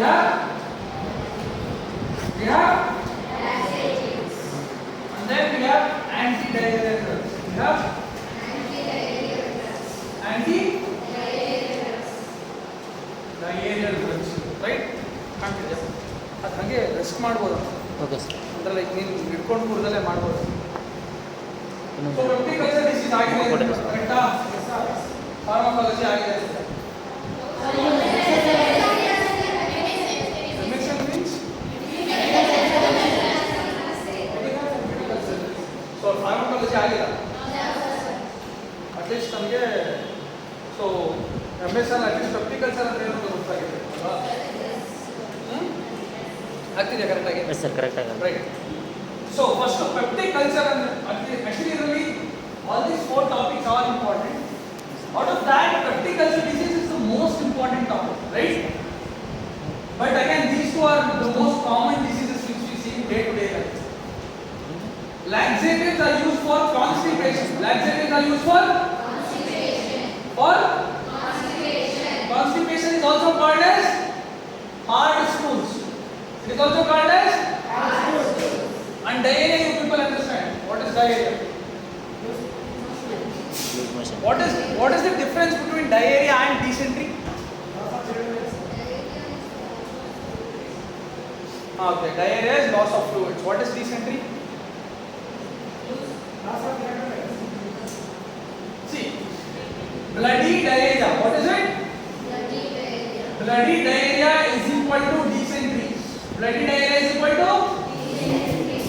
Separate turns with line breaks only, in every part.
have and then we have anti-diarrheal drugs. We have anti-diarrheal drugs, right? ಅದು ಹಾಗೆ rest ಮಾಡ್ಬೋದು.
Okay sir.
ಅಂದರೆ like ನೀನು ಹಿಡ್ಕೊಂಡು ಕೂರದಲ್ಲೇ ಮಾಡ್ಬೋದು. ಸೊ ಪೆಪ್ಟಿಕಲ್ಚರ್ ಡಿಸೀಸ್ ಆಗಿದೆ ಕರೆಕ್ಟಾ? ಫಾರ್ಮಕಾಲಜಿ ಆಗಿದೆ. ಸೊ ಫಾರ್ಮಕಾಲಜಿ ಆಗಿಲ್ಲ ಅಟ್ಲೀಸ್ಟ್ ನಮಗೆ. ಸೊ MS ಅಟ್ಲೀಸ್ಟ್ ಪೆಪ್ಟಿಕಲ್ಚರ್ ಅಂದರೆ ಏನು ಗೊತ್ತಾಗಿದೆ ಅಲ್ವಾ? ಆಗ್ತಿದೆ ಕರೆಕ್ಟಾಗಿ?
ಎಸ್ ಸರ್, ಕರೆಕ್ಟಾಗಿ.
ರೈಟ್. ಸೊ ಫಸ್ಟ್ ಪೆಪ್ಟಿಕಲ್ಚರ್ ಅಂದರೆ actually really all these 4 topics are important. Out of that, peptic-ulcer disease is the most important topic, right? But again, these two are the most common diseases which we see in day-to-day life. Laxatives are used for constipation. Laxatives are used for constipation. Constipation is also called as hard stools. It is also called as hard stools. And diarrhea, you people understand. What is diarrhea? What is the difference between diarrhea and dysentery? Okay, diarrhea is loss of fluids. What is dysentery? See, bloody diarrhea. What is it? Bloody diarrhea is equal to dysentery. Bloody diarrhea is equal to dysentery.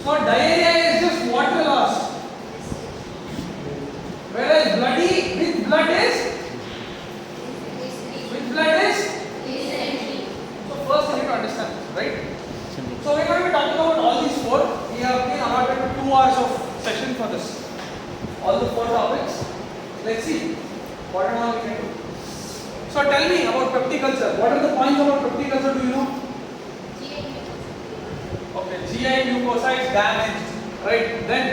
So diarrhea is just water loss. Whereas bloody with blood is dysentery. So first you need to understand this, right? So we're going to be talking about all these 4. We have been allotted 2 hours of session for this. All the 4 topics. Let's see what and all we can do. So tell me about pepticulture. What are the points about pepticulture? Do you know? Okay, GI mucosa is damaged, right? Then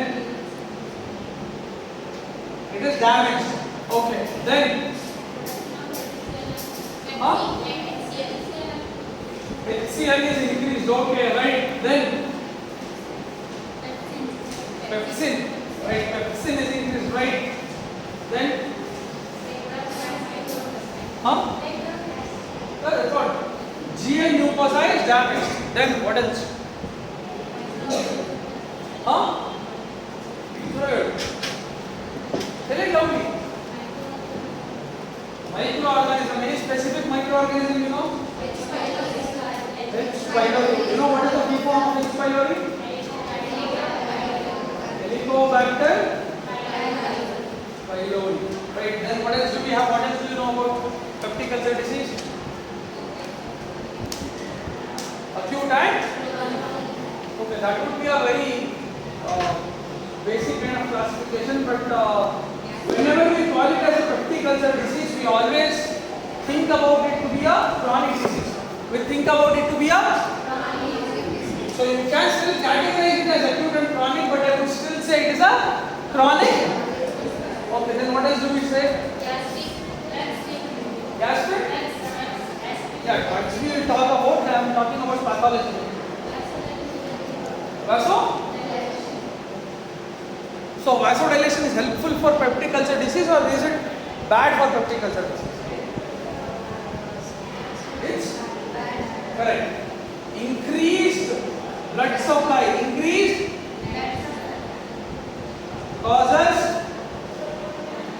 it is damaged. Okay, then HCl is increased. Okay, right? Then pepsin, right? Pepsin is increased, right? Then that's what? GI mucosa is damaged. Then what else? Tell it loudly. Microorganism. Any specific microorganism you know? H. pylori. You know what is the key form of H. pylori? Helicobacter pylori. Right. Then what else do we have? What else do you know about pepticulture disease? Acute and? Okay, that would be a very basic kind of classification, but whenever we call it as a pepticulture disease, we always think about it to be a chronic disease. We think about it to be a chronic disease. So you can still categorize it as acute and chronic, but I would still say it is a chronic. Okay, then what else do we say? Gastric? Yeah, actually we talk about, I am talking about pathology. So vasodilation is helpful for pepticulture disease or is it bad for pepticulture disease? It's correct. Increased blood supply, causes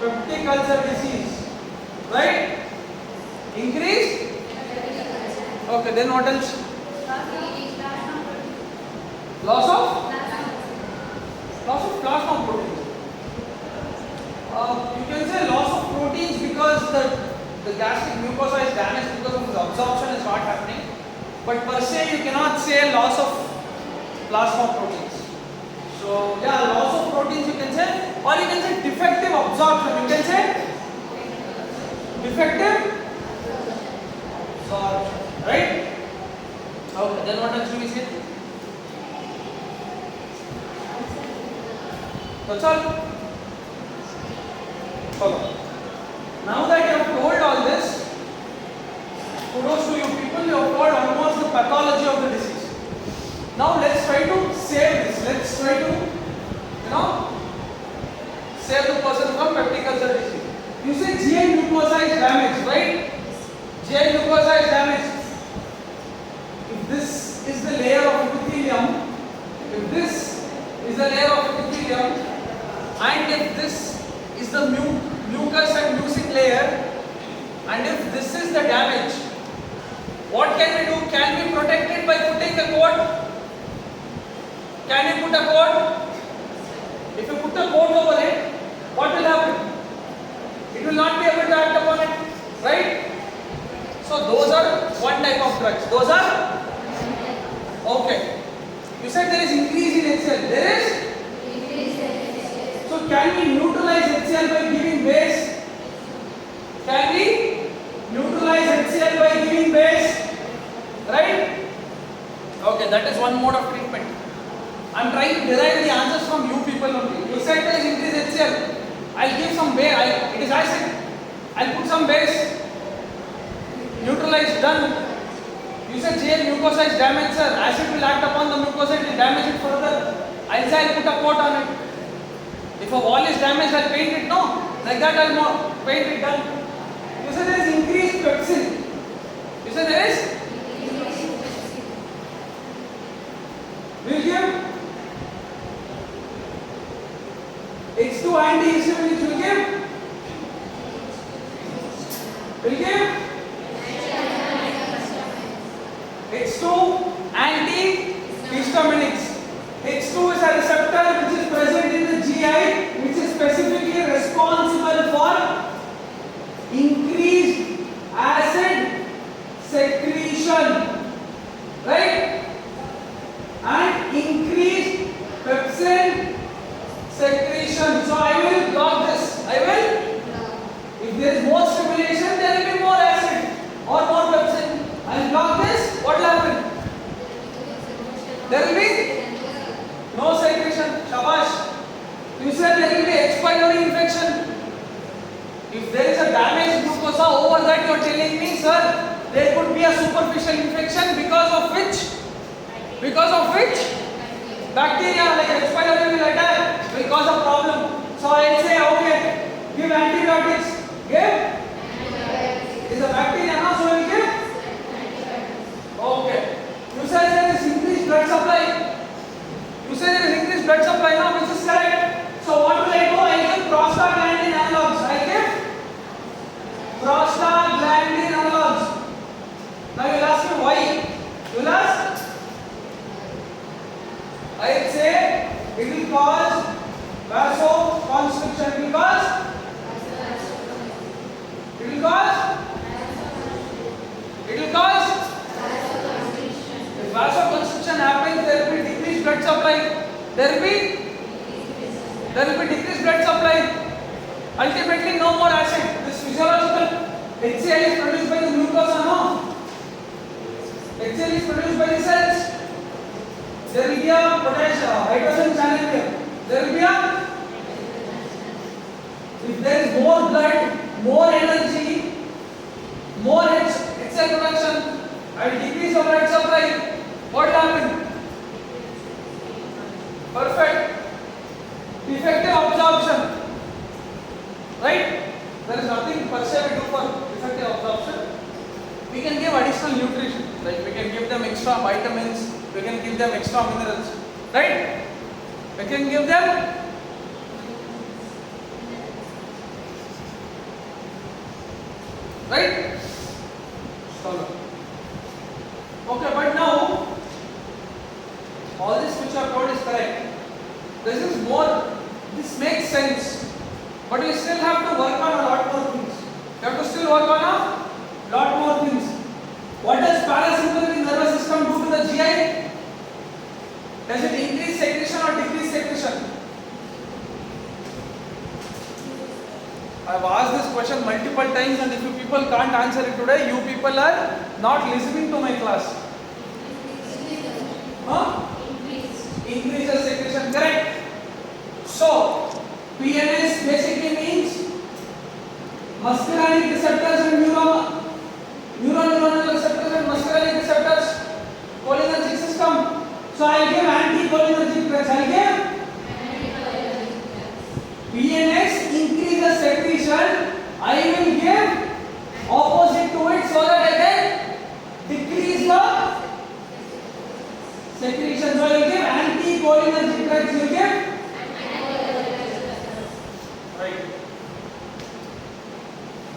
pepticulture disease, right? Increased. Okay, then what else? Loss of plasma proteins. You can say loss of proteins because the gastric mucosa is damaged because of the absorption is not happening. But per se you cannot say loss of plasma proteins. So yeah, loss of proteins you can say, or you can say defective absorption. You can say defective absorption, right? Okay, then what else do we say? That's all. Follow. Now that you have told all this, kudos to pathology of the disease. Now let's try to save this. Let's try to, save the person from peptic ulcer disease. You say GI mucosa is damaged, right? GI mucosa is damaged. If this is the layer of epithelium, if this is the layer of epithelium, and if this is the mucus and mucic layer, and if this is the damage, what can we do? Can we protect it by putting a coat? Can we put a coat? If you put a coat over it, what will happen? It will not be able to act upon it, right? So those are one type of drugs. Those are okay. You said there is increase in HCl. There is increase in HCl. So can we neutralize HCl by giving base? Can we neutralize HCl by giving base? Right? Okay, that is one mode of treatment. I am trying to derive the answers from you people only. You said there is increase HCl. I'll give some base. It is acid. I'll put some base. Neutralize, done. You said GI mucosa is damaged, sir. Acid will act upon the mucosa, it will damage it further. I'll say I'll put a coat on it. If a wall is damaged, I'll paint it. No, like that I'll paint it, done. You said there is increased pepsin. You said there is? Will give H2 antihistaminics will give? Will give? H2 antihistaminics. H2 is a receptor which is present in the GI, which is specifically responsible for increased acid secretion, right? And increased pepsin secretion. So I will block this. I will. If there is more stimulation, there will be more acid or more pepsin. I will block this. What will happen? There will be no secretion. Shabash. You said there will be H. pylori infection. If there is a damaged mucosa over that, you are telling me, sir, there could be a superficial infection because of which? Because of which? Bacteria like H. pylori will attack, will cause a problem. So I will say, okay, give antibiotics. Give? It is a bacteria now, so we will give? Okay. You said there is increased blood supply. You said there is increased blood supply now, which is correct. So what will I do? I give prostaglandin analogs. I give prostaglandin analogs. Now you will ask me why. You will ask? I will say it will cause vasoconstriction. It will cause? It will cause? It will cause? If vasoconstriction happens, there will be decreased blood supply. There will be decreased blood supply. Ultimately, no more acid. This physiological HCl is produced by the mucosa, no? HCl is produced by the cells. There will be a hydrogen channel here. There will be a. If there is more blood, more energy, more HCl production, I will decrease the blood supply. What will happen? Perfect. Defective absorption. Right? There is nothing per se we do for defective absorption. We can give additional nutrition. Like we can give them extra vitamins. We can give them extra minerals. Right? We can give them right? Okay, but now all this which I have told is correct. This makes sense. But you still have to work on a lot more things. You have to still work on a lot more things. What does parasympathetic nervous system do to the GI? Does it increase secretion or decrease secretion? I have asked this question multiple times, and if you people can't answer it today, you people are not listening to my class. Increases secretion, correct? So, PNS basically means muscarinic receptors and neuronal receptors and muscarinic receptors. secretion, I will give opposite to it so that I can decrease the secretion. So I will give anticholinergic drugs. You give right.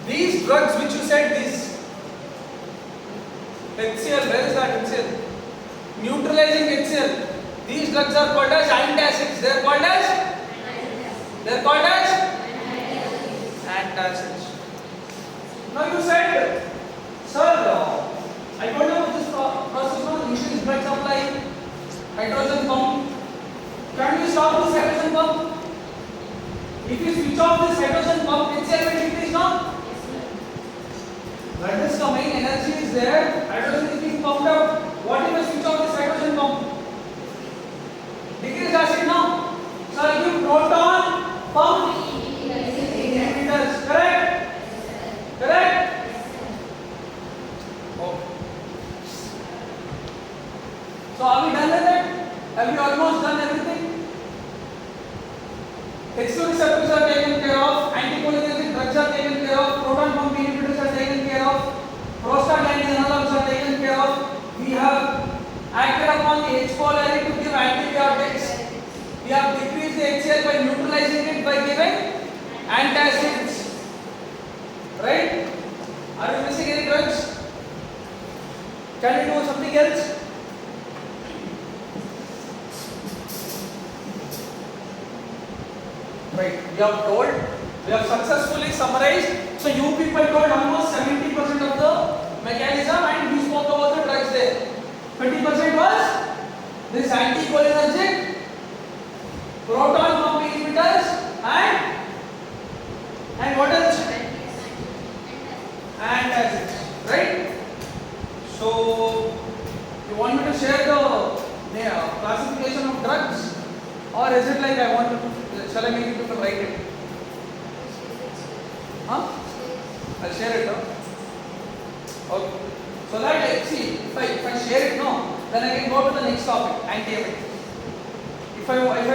These drugs which you said, these HCl, where is that HCl? Neutralizing HCl. These drugs are called as antacids. They are called as antacids. Now you said, sir, I told you about this process of initial blood supply, hydrogen pump. Can you stop this hydrogen pump? If you switch off this hydrogen pump, HCl will decrease now. Blood is coming, energy is there, hydrogen is being pumped out. What if I switch off this hydrogen pump? Decrease acid now. So I give proton pump inhibitors. Correct? Correct? Oh. So are we done with it? Have we almost done everything? H2 receptors are taken care of, anticholinergic drugs are taken care of, proton pump inhibitors are taken care of, prostaglandin analogs are taken care of. We have acted upon the H. pylori to give antibiotics. We have decreased the HCl by neutralizing it by giving antacids. Right? Are we missing any drugs? Can we do something else? Right. We have successfully summarized. So you people told almost 70% of the mechanism, and we spoke about the drugs there. 30% was this anticholinergic, proton pump inhibitors, and what else? Antacids. Right? So you want me to share the classification of drugs, or is it like I want to? Shall I make you people write it? Huh? I'll share it. Okay. So that see, if I share it now, then I can go to the next topic, anti-emetic. If I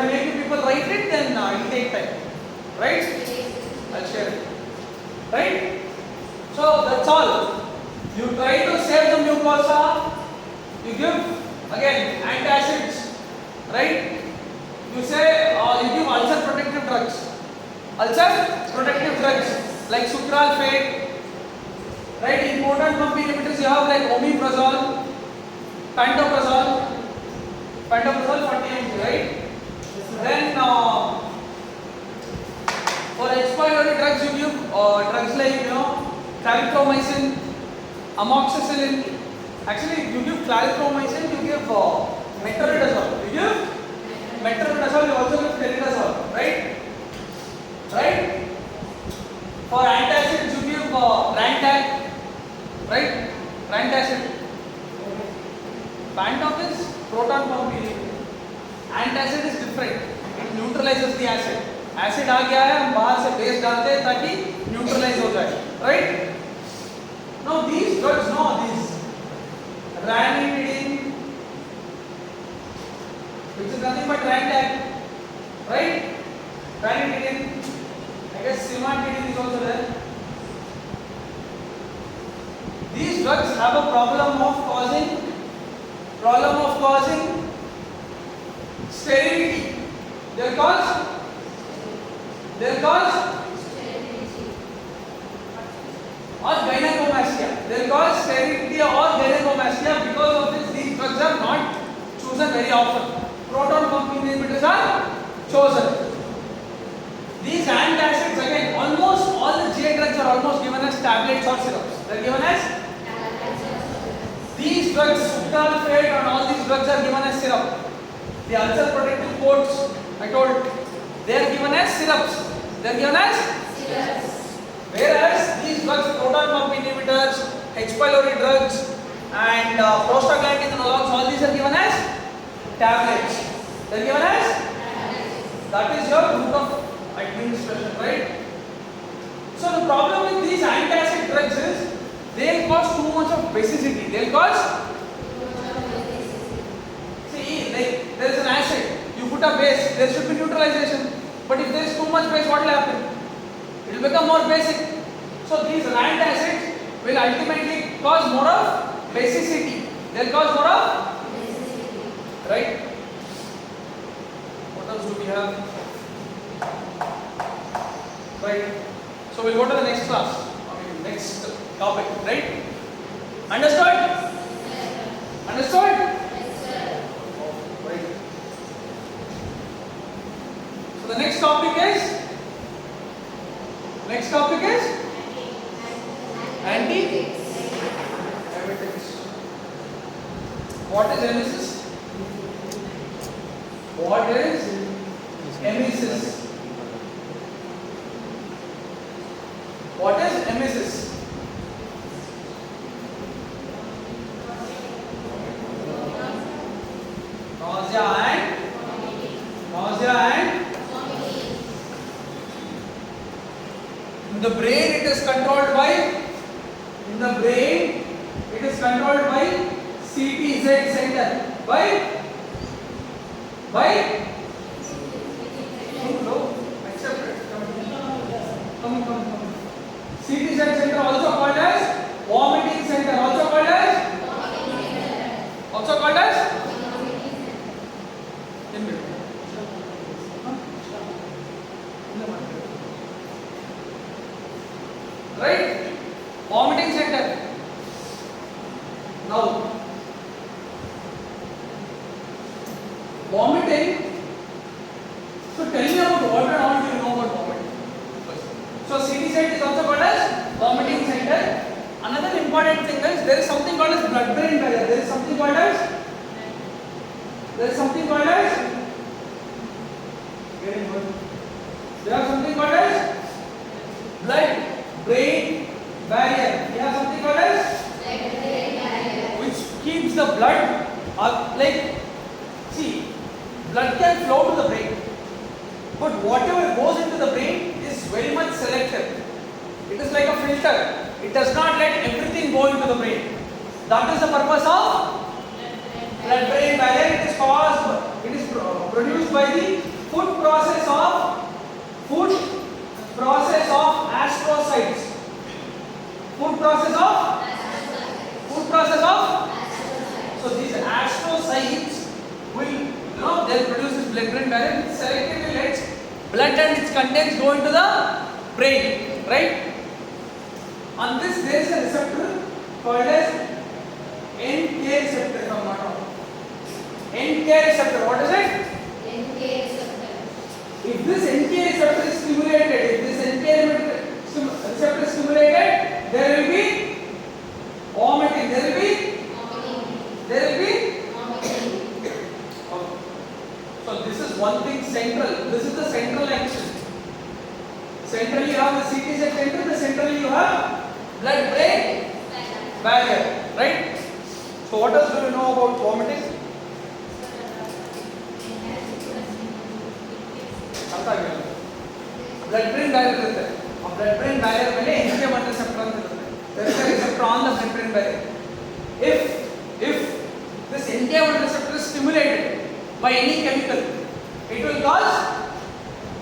make you people write it, then it will take time. Right? I'll share it. Right? So that's all. You try to save the mucosa. You give again antacids. Right? You say you give ulcer protective drugs. Ulcer protective drugs like sucralfate. Right? In proton pump inhibitors, you have like omeprazole, pantoprazole 40 mg, right? Then for H. pylori drugs, you give drugs like clarithromycin, amoxicillin. Actually, you give clarithromycin, you give metronidazole. You give metronidazole, you also give perinidazole, right? Right? For antacids, you give Rantac, right? Rantacid. Pantop is proton pump inhibitor. Antacid is different. It neutralizes the acid. Acid आ गया है, हम बाहर से base डालते हैं ताकि neutralize हो जाए, right? Now these drugs, these ranitidine, which is nothing but Rantac, right? Ranitidine, I guess cimetidine is also there. These drugs have a problem of causing sterility. They'll cause or gynecomastia. They'll cause sterility or gynecomastia. Because of this, these drugs are not chosen very often. Proton pump inhibitors are chosen. These antacids, again, almost all the GI drugs are almost given as tablets or syrups. They are given as these drugs, sucralfate and all these drugs are given as syrup. The ulcer protective coats, I told, they are given as syrups. They are given as syrups. Whereas these drugs, proton pump inhibitors, H. pylori drugs, and prostaglandin analogs, all these are given as tablets. They are given as that is your route of administration, right? So the problem with these antacid drugs is they will cause too much of basicity. They will cause, see, like there is an acid, you put a base, there should be neutralization. But if there is too much base, what will happen? It will become more basic. So these rand acids will ultimately cause more of basicity. They will cause more of basicity. Right? What else do we have? Right. So we'll go to the next class. Next topic. Right? Understood? Yes. Understood? Yes, sir. Right. So the next topic is anti-emetics. What is emesis? What is emesis? What is emesis? Nausea and in the brain it is controlled by CTZ center. By accept it. Come. CTZ center also called as vomiting center. Also called as right? Vomiting center. Now, vomiting. So tell me about what and all do you know about vomiting? So CTZ is also called as vomiting center. Another important thing is there is something called as blood-brain barrier. There is something called as blood-brain barrier. We have something called as which keeps the blood blood can flow to the brain, but whatever goes into the brain is very much selective. It is like a filter. It does not let everything go into the brain. That is the purpose of blood-brain barrier. It is produced by the food process of astrocytes. So these astrocytes will, they'll produce this blood-brain barrier. It selectively lets blood and its contents go into the brain, right? On this there is a receptor called as NK receptor. If I am not wrong. NK receptor. What is it? NK receptor. If this NK receptor is stimulated, there will be vomiting. So this is one thing central. This is the central action. Centrally you have the CTZ center. Centrally you have blood-brain barrier, right? So what else do you know about vomiting? Blood-brain barrier is there. Blood-brain barrier ಮೇಲೆ NK1 receptor ಅಂತ ಇರುತ್ತೆ. There is a receptor on the blood-brain barrier. If this NK1 receptor is stimulated by any chemical, it will cause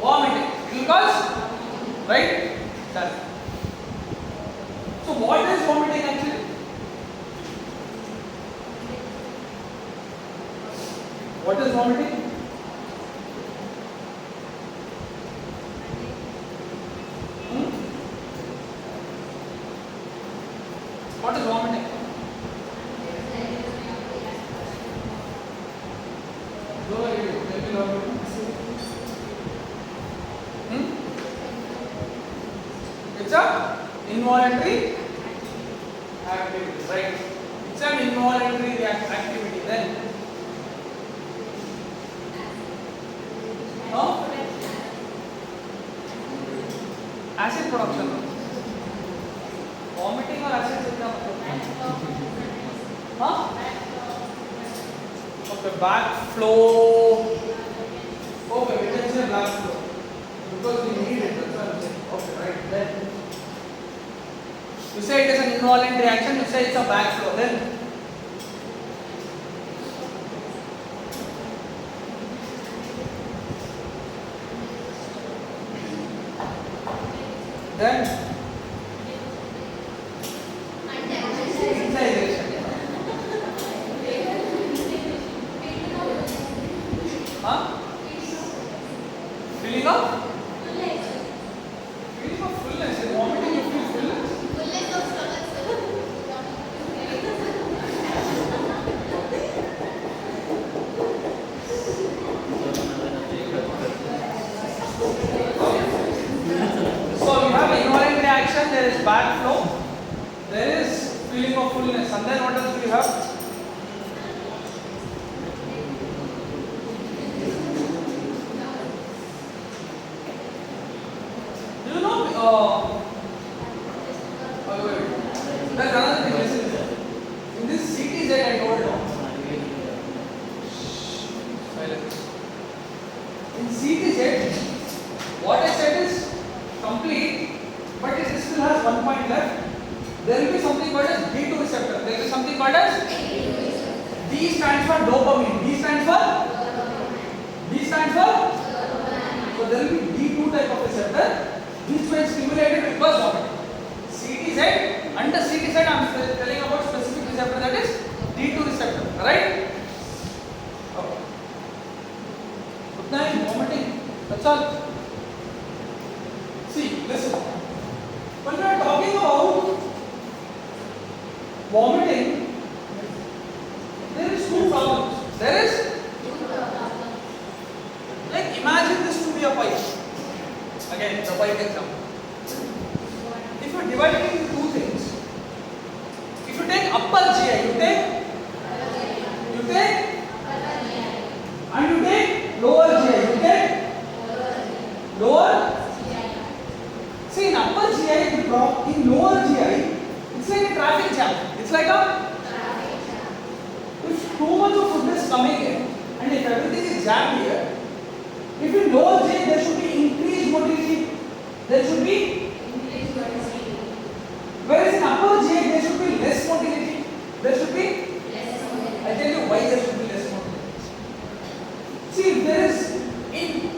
vomiting. It will cause, right? Done. So what is vomiting actually? What is vomiting? What is vomiting? It's a involuntary activity, right? It's an involuntary activity. Then, acid production. Vomiting or acid से क्या मतलब? हाँ? Okay, backflow. Okay, we can say backflow because we need it. That's what I'm saying. Okay, right. Then you say it is an involuntary action. You say it's a backflow. Then Then internalization. Huh? Feeling of fullness. In vomiting you feel fullness. So you have involving reaction, there is back flow, there is feeling of fullness, and then what else do you have? Do you know, wait. There's another thing, listen. In this CTZ I told you. Silence. In CTZ, what I said is complete, but it still has 1 point left. There will be something called as D2 receptor. There will be something called as D stands for dopamine. D stands for? So there will be D2 type of receptor which when stimulated will cause vomiting. CTZ, under CTZ I am telling about specific receptor, that is D2 receptor, right? Okay. Utna hi vomiting, that's all. See, listen. When we are talking about vomiting, there is two problems. There is, like, imagine this to be a pipe. Again, the pipe example. If you divide it into two things, if you take upper GI, you take and you take lower GI, you take lower. See, in upper GI, in lower GI, it's like a traffic jam. It's like a if too much of food is coming in and if everything is jammed here, if in lower GI there should be increased motility, whereas in upper GI there should be less motility. I'll tell you why there should be less motility. See, there is in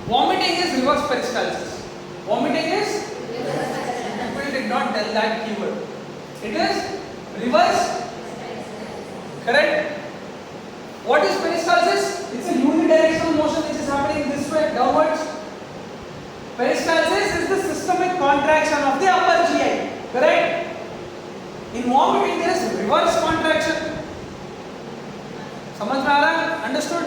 vomiting is reverse peristalsis. Vomiting is, people did not tell that keyword. It is reverse, correct? What is peristalsis? It's a unidirectional motion which is happening this way, downwards. Peristalsis is the systemic contraction of the upper GI, correct? In vomiting there is reverse contraction. समझ में आ रहा है? Understood?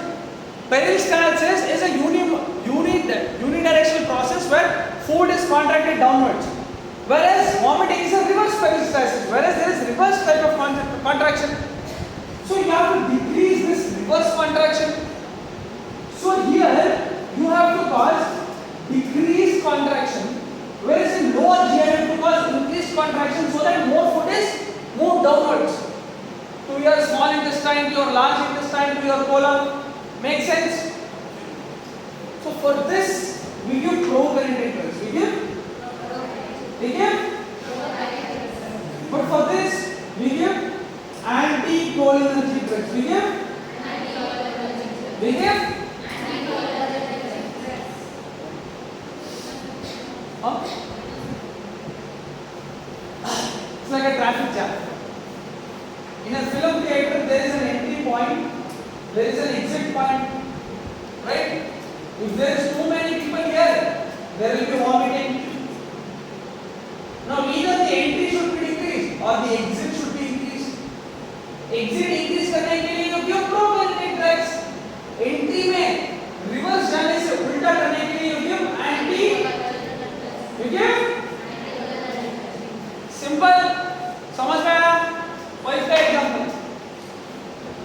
Peristalsis is a unidirectional process where food is contracted downwards, whereas vomiting is a reverse peristalsis, whereas there is reverse type of contraction. So you have to decrease this reverse contraction. So here you have to cause decreased contraction, whereas in lower GI you have to cause increased contraction so that more food is moved downwards to your small intestine, to your large intestine, to your colon. Make sense? So for this we give prokinetic drugs. We give? But for this we give anticholinergic drugs. We give? Huh? It's like a traffic jam. In a film theater there is an entry point, there is an exit point, right? If there is too many people here, there will be vomiting. Now either the entry should be decreased or the exit should be increased. Exit increase करने के लिए you give prokinetic drugs. Entry में reverse जाने से उल्टा करने के लिए you give simple. समझ में आया? Five का example.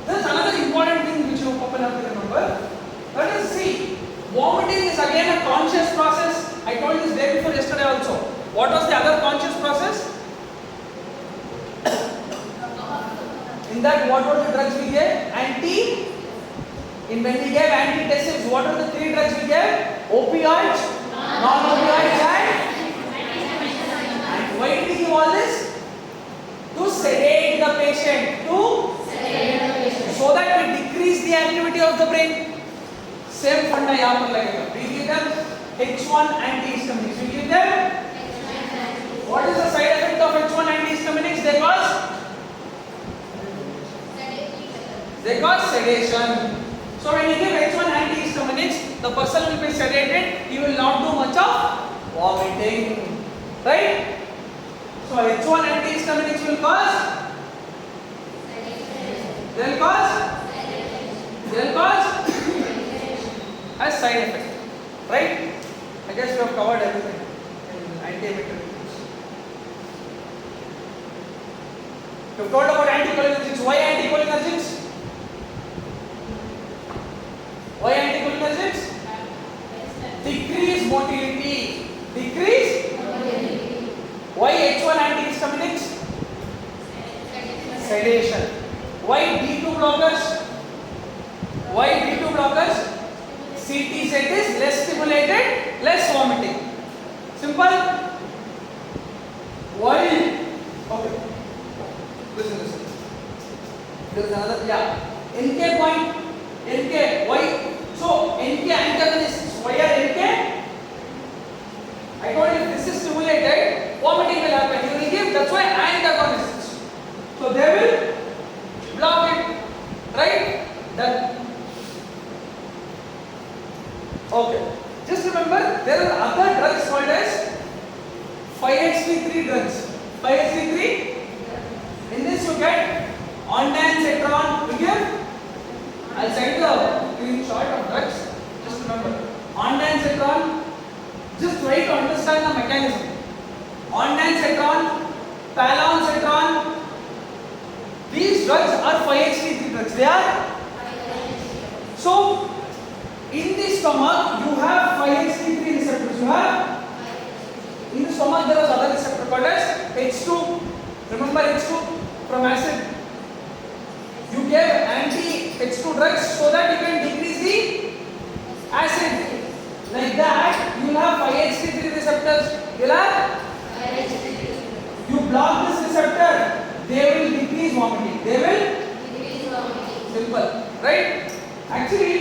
There is another important thing which you open up to remember. Let us see. Vomiting is again a conscious process. I told you this day before yesterday also. What was the other conscious process? In that, what were the drugs we gave? When we gave antitussives, what are the three drugs we gave? Opioids, non-opioids, and why did we give all this? To sedate the patient. So that we decrease the activity of the brain. Same funda यहाँ पर लगेगा. We give them H1 antihistamines. We give them sedation. So when you give H1 antihistaminics, the person will be sedated. He will not do much of vomiting, right? So H1 antihistaminics will cause. They'll cause as side effect, right? I guess we have covered everything in antiemetic. We've told about anticholinergics. Why anticholinergics? Why anticholinergics? Decrease motility. Decrease? Why H1 antihistaminics? Sedation. Why D2 blockers? Why D2 blockers? CT set is less stimulated, less vomiting. Simple? Why? Okay. Listen. There is another, NK point. NK, why? So, NK antagonists, why are NK? I told you if this is stimulated, vomiting will happen. You will give, that's why antagonists. So, they will block it, right? Done. Okay. Just remember, there are other drugs called as 5-HT3 drugs. 5-HT3. In this you get ondansetron. We give. I'll send the screenshot of drugs. Just remember, ondansetron. Just try to understand the mechanism. Ondansetron, palonsetron. These drugs are 5-HT3 drugs. They are. So, in the stomach, you have 5-HT3 receptors. You have. In the stomach, there is other receptor called as H2. Remember H2 from acid. You gave anti-H2 drugs so that you can decrease the acid. Like that, you will have 5-HT3 receptors. You will have. You block this receptor, they will decrease vomiting. They will. Simple, right? Actually,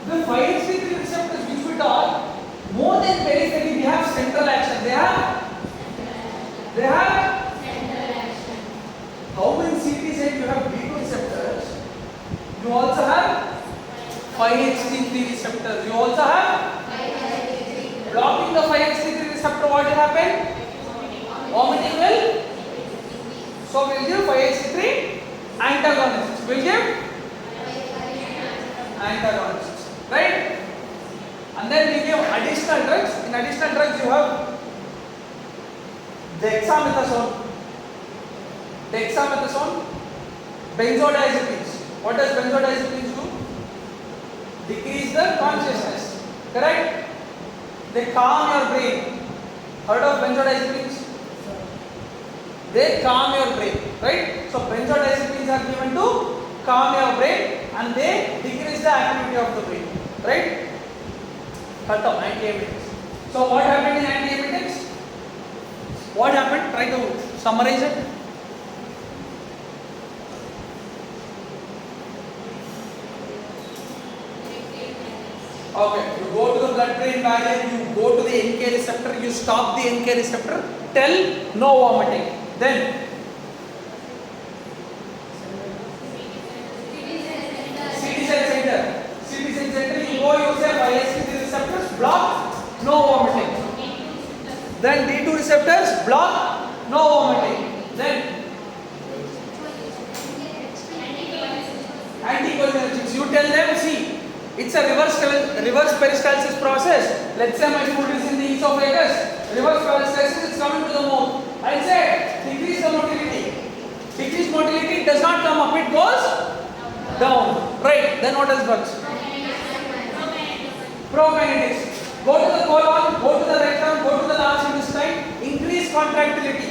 the 5-HT3 receptors which we talk, more than periphery, they have central action. They have. How in CT site you have D2 receptors, you also have 5-HT3 receptors. You also have blocking the 5-HT3 receptor. What will happen? Vomiting will. So we will give 5-HT3 antagonists. We will give antagonists, right? And then we give additional drugs. In additional drugs you have dexamethasone, benzodiazepines. What does benzodiazepines do? Decrease the consciousness, correct? They calm your brain. Heard of benzodiazepines? They calm your brain, right? So benzodiazepines are given to calm your brain and they decrease the activity of the brain, right? Khatam, antiemetics. So what happened in antiemetics? What happened? Try to summarize it. Okay, you go to the blood-brain barrier, you go to the NK receptor, you stop the NK receptor, tell no vomiting. Then CT cell center, you go, you say 5-HT3 receptors, block, no vomiting. Then D2 receptors, block, no vomiting. Then anticholinergics, you tell them, see, it's a reverse peristalsis process. Let's say my food is in the esophagus. Reverse peristalsis is coming to the mouth. I say decrease the motility. Decrease motility does not come up, it goes down. Right. Then what else drugs? Prokinetics. Go to the colon, go to the rectum, go to the large intestine. Increase contractility.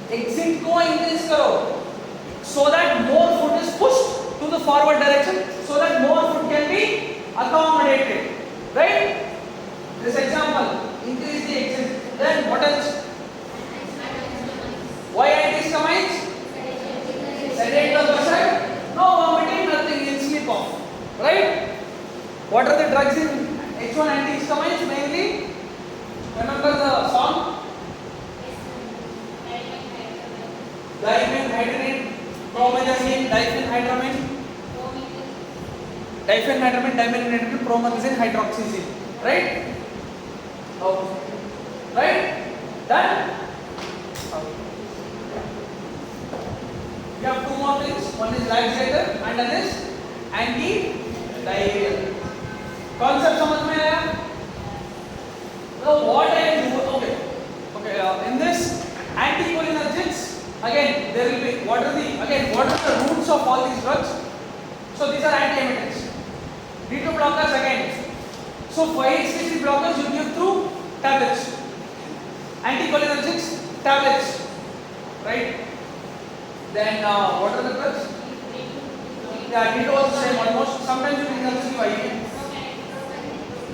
Exit को increase करो. So that more food is pushed to the forward direction. So that more food can be accommodated, right? This example, increase the exit. Then what else? Why antihistamines? Sedate the person. No vomiting, nothing. You'll sleep off, right? What are the drugs in H1 antihistamines mainly? Remember the song? Diphenhydramine, promethazine, diphenhydramine. Diphenhydramine, dimethyl promethazine, hydroxyzine. Right? Okay. Right? Done? Okay. We have two more things. One is laxator and another is anti-diarrheal. Concept समझ में आया? So what I do? Okay. In this anticholinergics, again there will be what are the roots of all these drugs? So these are antiemeters. D2 blockers again. So 5-HT3 blockers you give through tablets. Anticholinergics tablets, right? Then what are the drugs? Yeah, D2 also same almost. Sometimes you can also give IV.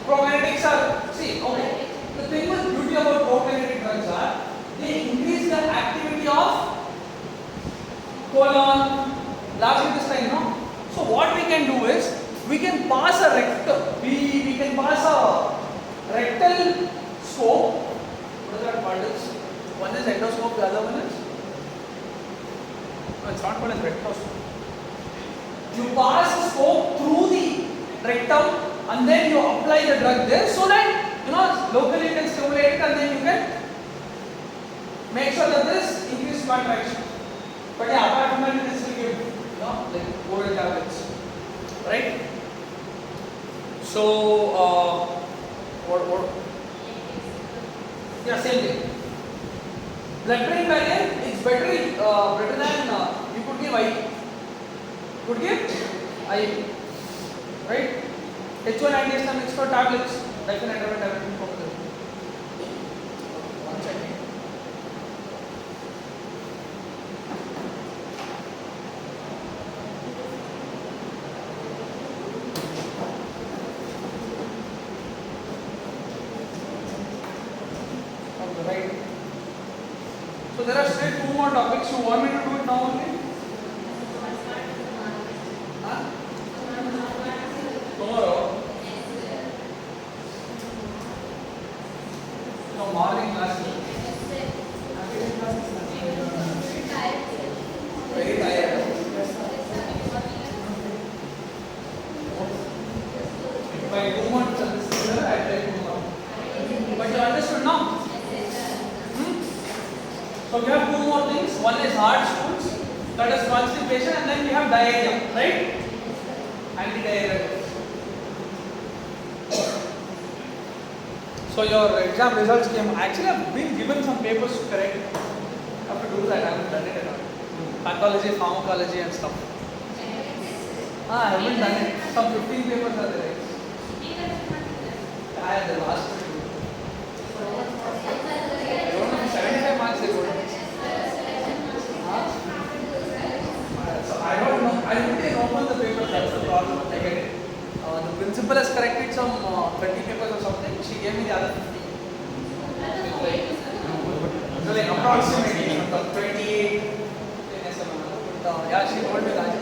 Prokinetics are okay. The thing with beauty about prokinetic drugs are they increase the activity of colon, large intestine, no? So what we can do is we can pass a rectal scope. What is that called? One is endoscope, the other one is no, it's not called as rectoscope. You pass the scope through the rectum and then you apply the drug there so that locally you can stimulate it and then you can make sure that there is increased contraction. But yeah, apart from that, you can still give like oral tablets, right? So what? Yeah, same thing. Blood-brain barrier is better than you could give IV. Could give IV, right? H1 antihistamines for tablets. Diphenhydramine tablet for the. One second. Right. So there are still two more topics. You want me to do it now only? Huh? Tomorrow? No, morning class. Very tired. By 2 months, I try to come. But you understood now? So we have two more things. One is hard stools, that is constipation, and then we have diarrhea, right? Anti-diarrhea. So your exam results came. Actually, I've been given some papers to correct. I have to do that. I haven't done it at all. Pathology, pharmacology, and stuff. I haven't done it. Some 15 papers are there. I had the last two. 75 marks they got. So I don't know. I didn't open the paper. That's the problem. I get it. The principal has corrected some 30 papers or something. She gave me the other 50. So like approximately 28. But yeah, she told me that.